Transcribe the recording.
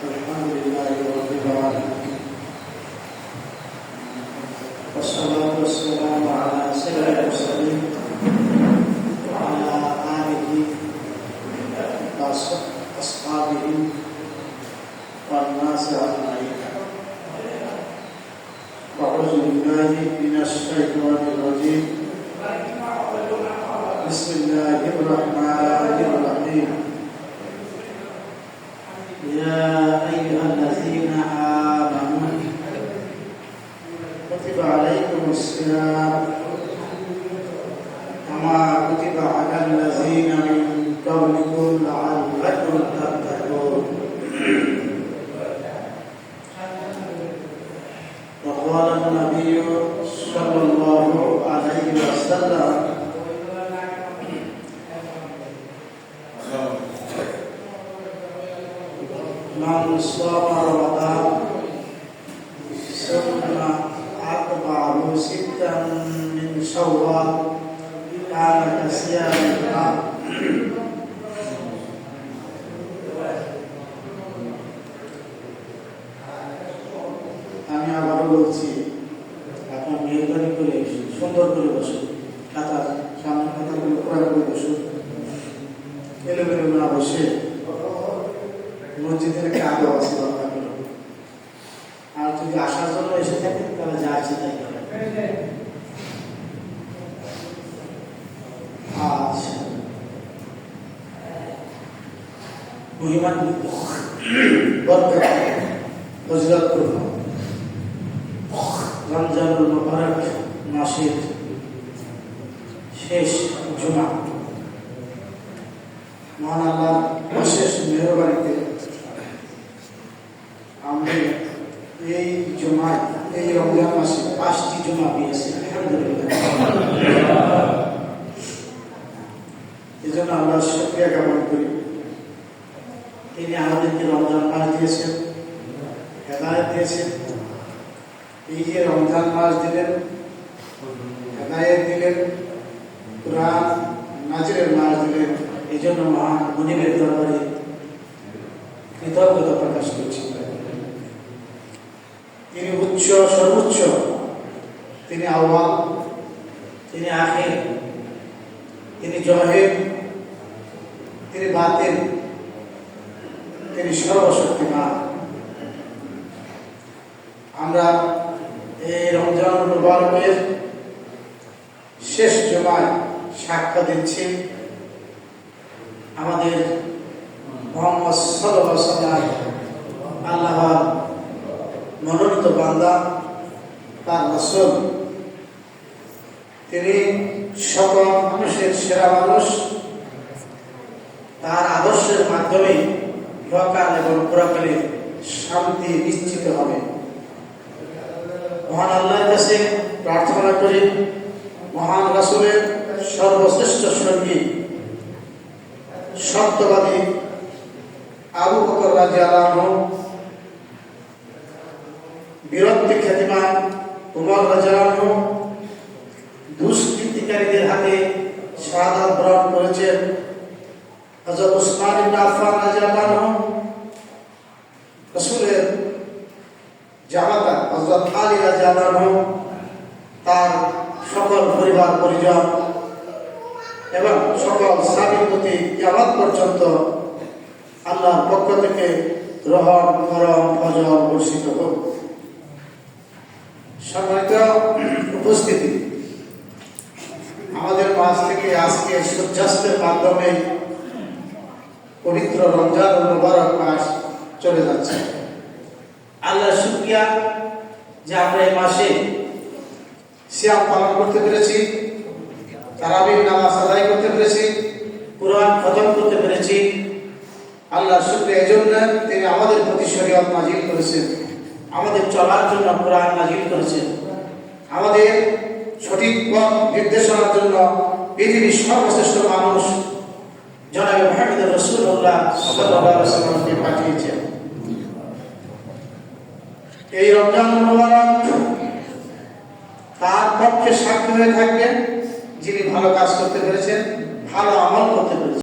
الحمد لله رب العالمين والصلاة والسلام على سيد المرسلين وعلى آله وأصحابه والناس أجمعين. أعوذ بالله من الشيطان الرجيم. بسم الله الرحمن الرحيم. يا أيها الذين آمنوا كتب عليكم الصيام كما كتب على الذين من قبلكم لعلكم تتقون. وقال النبي صلى الله عليه وسلم من صام رمضان ثم أتبعه ستا من شوال كان كصيام الدهر. আমি আবারও বলছি, আপনার মেহরবানি করে সুন্দর করে বসুন, খাতা সামনে খাতাগুলো পুরো করে বসুন, এলোমেলো না বসে মসজিদের একটা আদব আছে দরকার হলো। আর যদি আসার জন্য এসে থাকেন তাহলে যা আছে তাই করেন। আজ মহিমান বরকত ফজিলতপূর্ণ রমজানুল মুবারক মাসের শেষ জুমা, মহান আল্লাহর অশেষ মেহরবানিতে আমি এই জুমায় এই রমজান মাসে 5টি জুমা পেয়েছি, আলহামদুলিল্লাহ। এই জন্য আমরা শুকরিয়া জ্ঞাপন করি। তিনি আমাদেরকে রমজান মাস দিয়েছেন, হেদায়েত দিয়েছেন। এই যে রমজান মাস দিলেন, হেদায়েত দিলেন, কুরআন নাজিলের মাস দিলেন, এই জন্য মহান মুনিবের দরবারে কৃতজ্ঞতা প্রকাশ করছি। তিনি উচ্চ, সর্বোচ্চ, তিনি আউয়াল, তিনি আখির, তিনি জহির, তিনি বাতিল, তিনি সর্বশক্তিমান। আমরা এই রমজান মুবারকের শেষ জুমায় সাক্ষ্য দিচ্ছি আমাদের মুহাম্মদ সাল্লাল্লাহু আলাইহি ওয়াসাল্লাম আল্লাহর মনোনীত বান্দা, তার রাসূল। তিনি সকল মানুষের সেরা মানুষ। তার আদর্শের মাধ্যমে ইহকাল এবং পরকালে শান্তি নিশ্চিত হবে। মহান আল্লাহর কাছে প্রার্থনা করি, মহান রাসূলের সর্বশ্রেষ্ঠ সঙ্গী সত্যবাদী আবু বকর রাদিয়াল্লাহু আনহু, বীরত্বে খ্যাতিমান উমর রাদিয়াল্লাহু আনহু, দুষ্কৃতিকারীদের হাতে শাহাদাত বরণ করেছেন হযরত উসমান ইবনে আফফান রাদিয়াল্লাহু আনহু, রাসূলের জামাতা হযরত আলী রাদিয়াল্লাহু আনহু, তার সকল পরিবার পরিজন এবং সকল সাহাবীর প্রতি কিয়ামত পর্যন্ত আল্লাহর পক্ষ থেকে রহম, করম, ফজল বর্ষিত হোক। সম্মানিত উপস্থিতি, আমাদের মাঝ থেকে আজকে সূর্যাস্তের মাধ্যমে পবিত্র রমজানুল মুবারক মাস চলে যাচ্ছে। আল্লাহর শুকরিয়া যে আমরা এই মাসে সিয়াম পালন করতে পেরেছি, তারাবির নামাজ আদায় করতে পেরেছি, কুরআন খতম করতে পেরেছি। আল্লাহর শুকরিয়া এজন্য তিনি আমাদের প্রতি শরীয়ত নাজিল করেছেন, আমাদের চলার জন্য কুরআন নাজিল করেছেন, আমাদের সঠিক পথ নির্দেশনার জন্য পৃথিবীর সর্বশ্রেষ্ঠ মানুষ জনাবে মুহাম্মদ রাসূলুল্লাহ সাল্লাল্লাহু আলাইহি ওয়াসাল্লামকে পাঠিয়েছেন। এই রমজান মুবারক তার পক্ষে সাক্ষী হয়ে থাকবেন যিনি ভালো কাজ করতে পেরেছেন, ভালো আমল করতে পেরেছেন।